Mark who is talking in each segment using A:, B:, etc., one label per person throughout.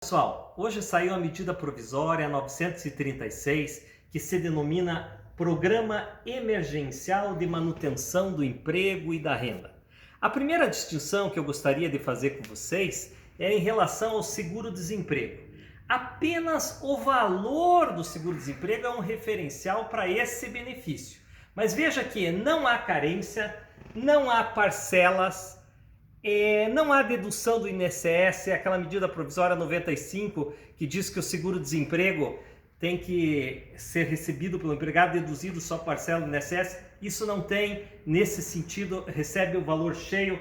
A: Pessoal, hoje saiu a medida provisória 936, que se denomina Programa Emergencial de Manutenção do Emprego e da Renda. A primeira distinção que eu gostaria de fazer com vocês é em relação ao seguro-desemprego. Apenas o valor do seguro-desemprego é um referencial para esse benefício. Mas veja que não há carência, não há parcelas, não há dedução do INSS, aquela medida provisória 95 que diz que o seguro-desemprego tem que ser recebido pelo empregado, deduzido só parcela do INSS. Isso não tem, nesse sentido, recebe o valor cheio.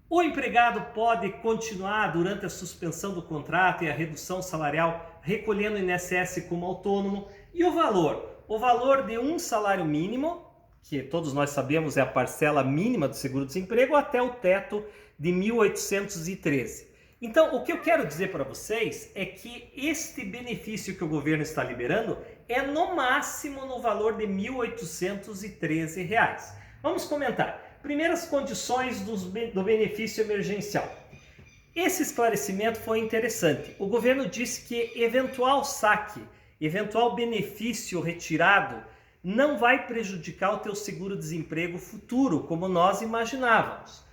A: O empregado pode continuar durante a suspensão do contrato e a redução salarial recolhendo o INSS como autônomo. E o valor? O valor de um salário mínimo, que todos nós sabemos é a parcela mínima do seguro-desemprego, até o teto de 1.813. Então, o que eu quero dizer para vocês é que este benefício que o governo está liberando é no máximo no valor de R$ 1.813. Vamos comentar. Primeiras condições do benefício emergencial. Esse esclarecimento foi interessante. O governo disse que eventual saque, eventual benefício retirado não vai prejudicar o teu seguro-desemprego futuro, como nós imaginávamos.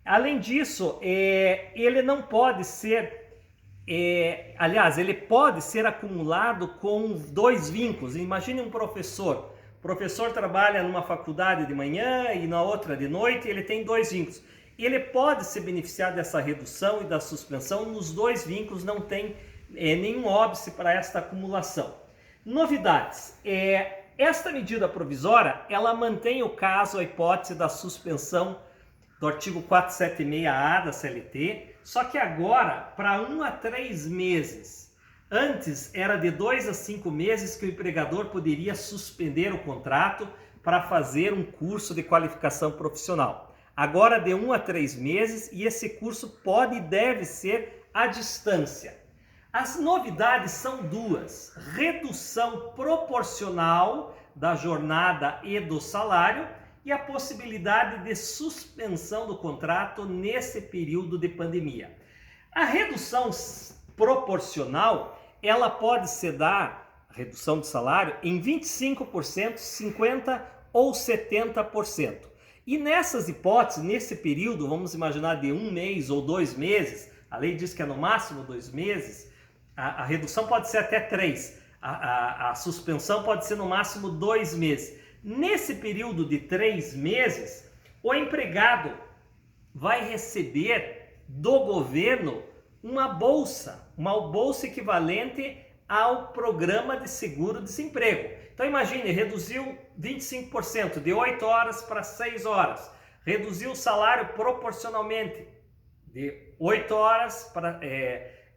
A: Além disso, ele não pode ser, ele pode ser acumulado com dois vínculos. Imagine um professor. O professor trabalha numa faculdade de manhã e na outra de noite, ele tem dois vínculos. Ele pode se beneficiar dessa redução e da suspensão nos dois vínculos, não tem nenhum óbice para esta acumulação. Novidades. Esta medida provisória, ela mantém o caso, a hipótese da suspensão do artigo 476-A da CLT, só que agora para 1 a 3 meses. Antes era de 2 a 5 meses que o empregador poderia suspender o contrato para fazer um curso de qualificação profissional. Agora de 1 a 3 meses, e esse curso pode e deve ser à distância. As novidades são duas: redução proporcional da jornada e do salário e a possibilidade de suspensão do contrato nesse período de pandemia. A redução proporcional, ela pode se dar, redução do salário, em 25%, 50% ou 70%. E nessas hipóteses, nesse período, vamos imaginar de 1 mês ou 2 meses, a lei diz que é no máximo 2 meses, a redução pode ser até 3, a suspensão pode ser no máximo 2 meses. Nesse período de 3 meses, o empregado vai receber do governo uma bolsa equivalente ao programa de seguro-desemprego. Então imagine, reduziu 25%, de 8 horas para 6 horas, reduziu o salário proporcionalmente, de 8 horas para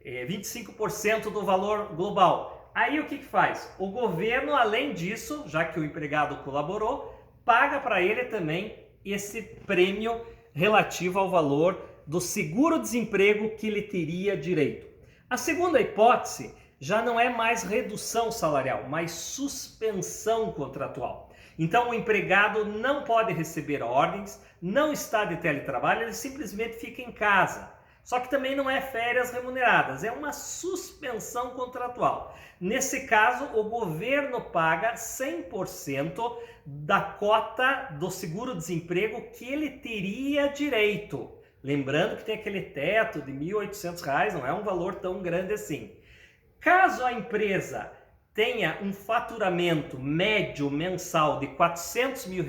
A: 25% do valor global. Aí o que faz? O governo, além disso, já que o empregado colaborou, paga para ele também esse prêmio relativo ao valor do seguro-desemprego que ele teria direito. A segunda hipótese já não é mais redução salarial, mas suspensão contratual. Então o empregado não pode receber ordens, não está de teletrabalho, ele simplesmente fica em casa. Só que também não é férias remuneradas, é uma suspensão contratual. Nesse caso, o governo paga 100% da cota do seguro-desemprego que ele teria direito. Lembrando que tem aquele teto de R$ 1.800, não é um valor tão grande assim. Caso a empresa tenha um faturamento médio mensal de R$ 400 mil,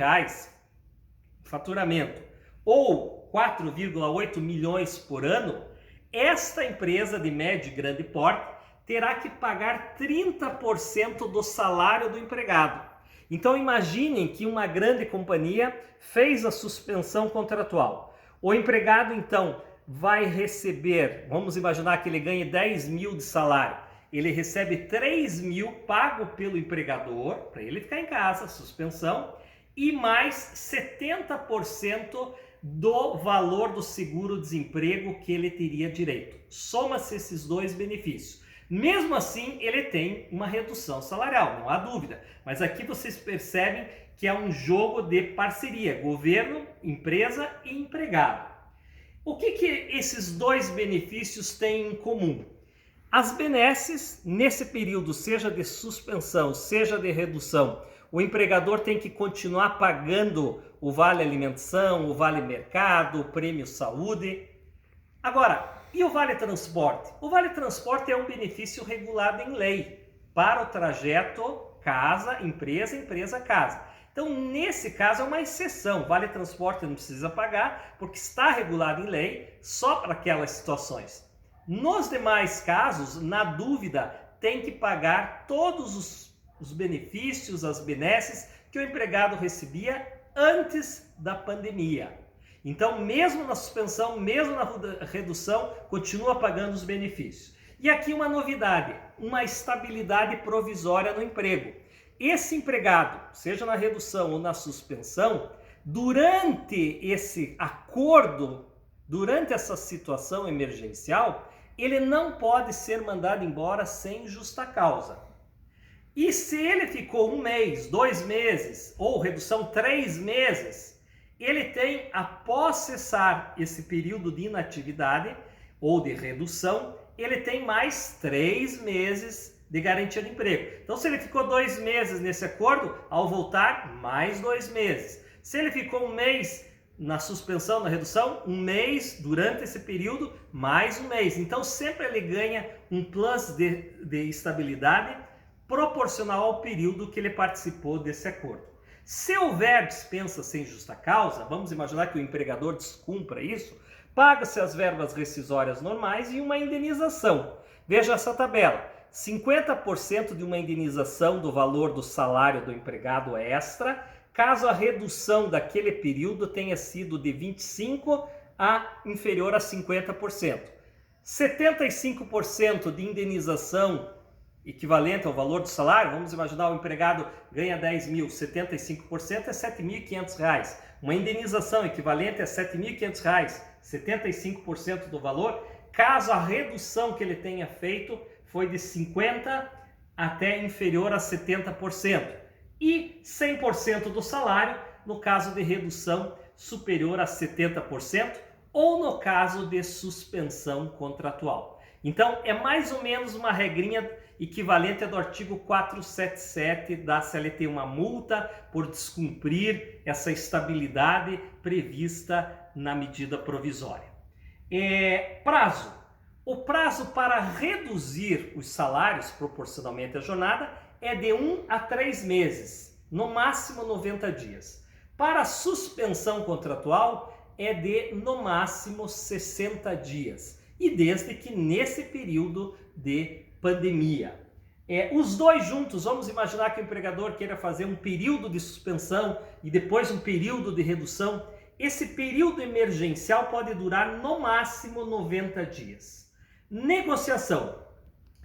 A: faturamento, ou 4,8 milhões por ano, esta empresa de médio e grande porte terá que pagar 30% do salário do empregado. Então imaginem que uma grande companhia fez a suspensão contratual. O empregado então vai receber, vamos imaginar que ele ganhe 10 mil de salário, ele recebe 3 mil pago pelo empregador, para ele ficar em casa, suspensão, e mais 70% do valor do seguro-desemprego que ele teria direito. Soma-se esses dois benefícios. Mesmo assim, ele tem uma redução salarial, não há dúvida. Mas aqui vocês percebem que é um jogo de parceria, governo, empresa e empregado. O que esses dois benefícios têm em comum? As benesses, nesse período, seja de suspensão, seja de redução, o empregador tem que continuar pagando o vale alimentação, o vale mercado, o prêmio saúde. Agora, e o vale transporte? O vale transporte é um benefício regulado em lei para o trajeto casa, empresa, empresa, casa. Então, nesse caso, é uma exceção. Vale transporte não precisa pagar, porque está regulado em lei só para aquelas situações. Nos demais casos, na dúvida, tem que pagar todos os benefícios, as benesses que o empregado recebia antes da pandemia. Então, mesmo na suspensão, mesmo na redução, continua pagando os benefícios. E aqui uma novidade, uma estabilidade provisória no emprego. Esse empregado, seja na redução ou na suspensão, durante esse acordo, durante essa situação emergencial, ele não pode ser mandado embora sem justa causa. E se ele ficou 1 mês, 2 meses, ou redução 3 meses, ele tem, após cessar esse período de inatividade ou de redução, ele tem mais 3 meses de garantia de emprego. Então, se ele ficou 2 meses nesse acordo, ao voltar, mais 2 meses. Se ele ficou 1 mês na suspensão, na redução, 1 mês durante esse período, mais 1 mês. Então, sempre ele ganha um plus de estabilidade proporcional ao período que ele participou desse acordo. Se houver dispensa sem justa causa, vamos imaginar que o empregador descumpra isso, paga-se as verbas rescisórias normais e uma indenização. Veja essa tabela. 50% de uma indenização do valor do salário do empregado extra, caso a redução daquele período tenha sido de 25% a inferior a 50%. 75% de indenização equivalente ao valor do salário, vamos imaginar o empregado ganha 10 mil, 75% é R$ 7.500. Uma indenização equivalente a R$ 7.500, 75% do valor, caso a redução que ele tenha feito foi de 50% até inferior a 70%. E 100% do salário no caso de redução superior a 70% ou no caso de suspensão contratual. Então, é mais ou menos uma regrinha equivalente ao do artigo 477 da CLT, uma multa por descumprir essa estabilidade prevista na medida provisória. Prazo. O prazo para reduzir os salários proporcionalmente à jornada é de 1 a 3 meses, no máximo 90 dias. Para a suspensão contratual é de no máximo 60 dias, e desde que nesse período de pandemia. Os dois juntos, vamos imaginar que o empregador queira fazer um período de suspensão e depois um período de redução. Esse período emergencial pode durar no máximo 90 dias. Negociação.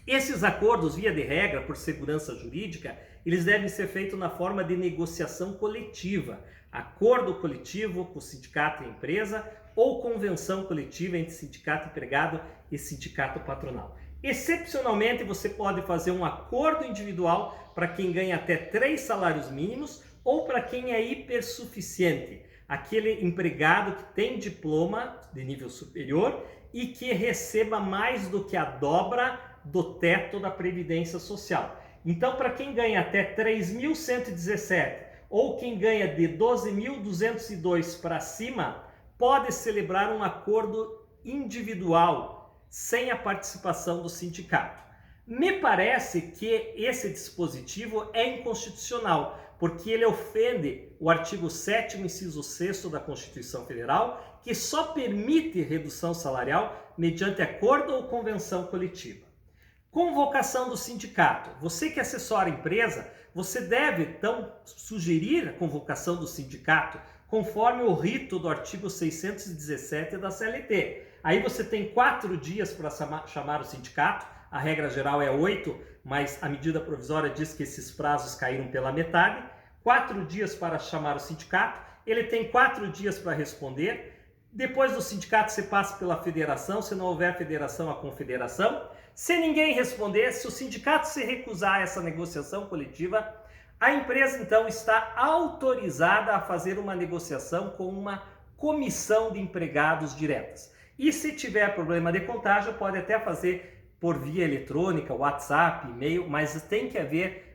A: Esses acordos, via de regra, por segurança jurídica, eles devem ser feitos na forma de negociação coletiva. Acordo coletivo com o sindicato e a empresa ou convenção coletiva entre sindicato empregado e sindicato patronal. Excepcionalmente, você pode fazer um acordo individual para quem ganha até 3 salários mínimos ou para quem é hipersuficiente, aquele empregado que tem diploma de nível superior e que receba mais do que a dobra do teto da Previdência Social. Então, para quem ganha até 3.117 ou quem ganha de 12.202 para cima, pode celebrar um acordo individual sem a participação do sindicato. Me parece que esse dispositivo é inconstitucional, porque ele ofende o artigo 7º, inciso 6º da Constituição Federal, que só permite redução salarial mediante acordo ou convenção coletiva. Convocação do sindicato. Você que assessora a empresa, você deve, então, sugerir a convocação do sindicato conforme o rito do artigo 617 da CLT. Aí você tem 4 dias para chamar o sindicato, a regra geral é 8, mas a medida provisória diz que esses prazos caíram pela metade. 4 dias para chamar o sindicato, ele tem 4 dias para responder. Depois do sindicato você passa pela federação, se não houver federação, a confederação. Se ninguém responder, se o sindicato se recusar a essa negociação coletiva, a empresa então está autorizada a fazer uma negociação com uma comissão de empregados diretas. E se tiver problema de contágio, pode até fazer por via eletrônica, WhatsApp, e-mail, mas tem que haver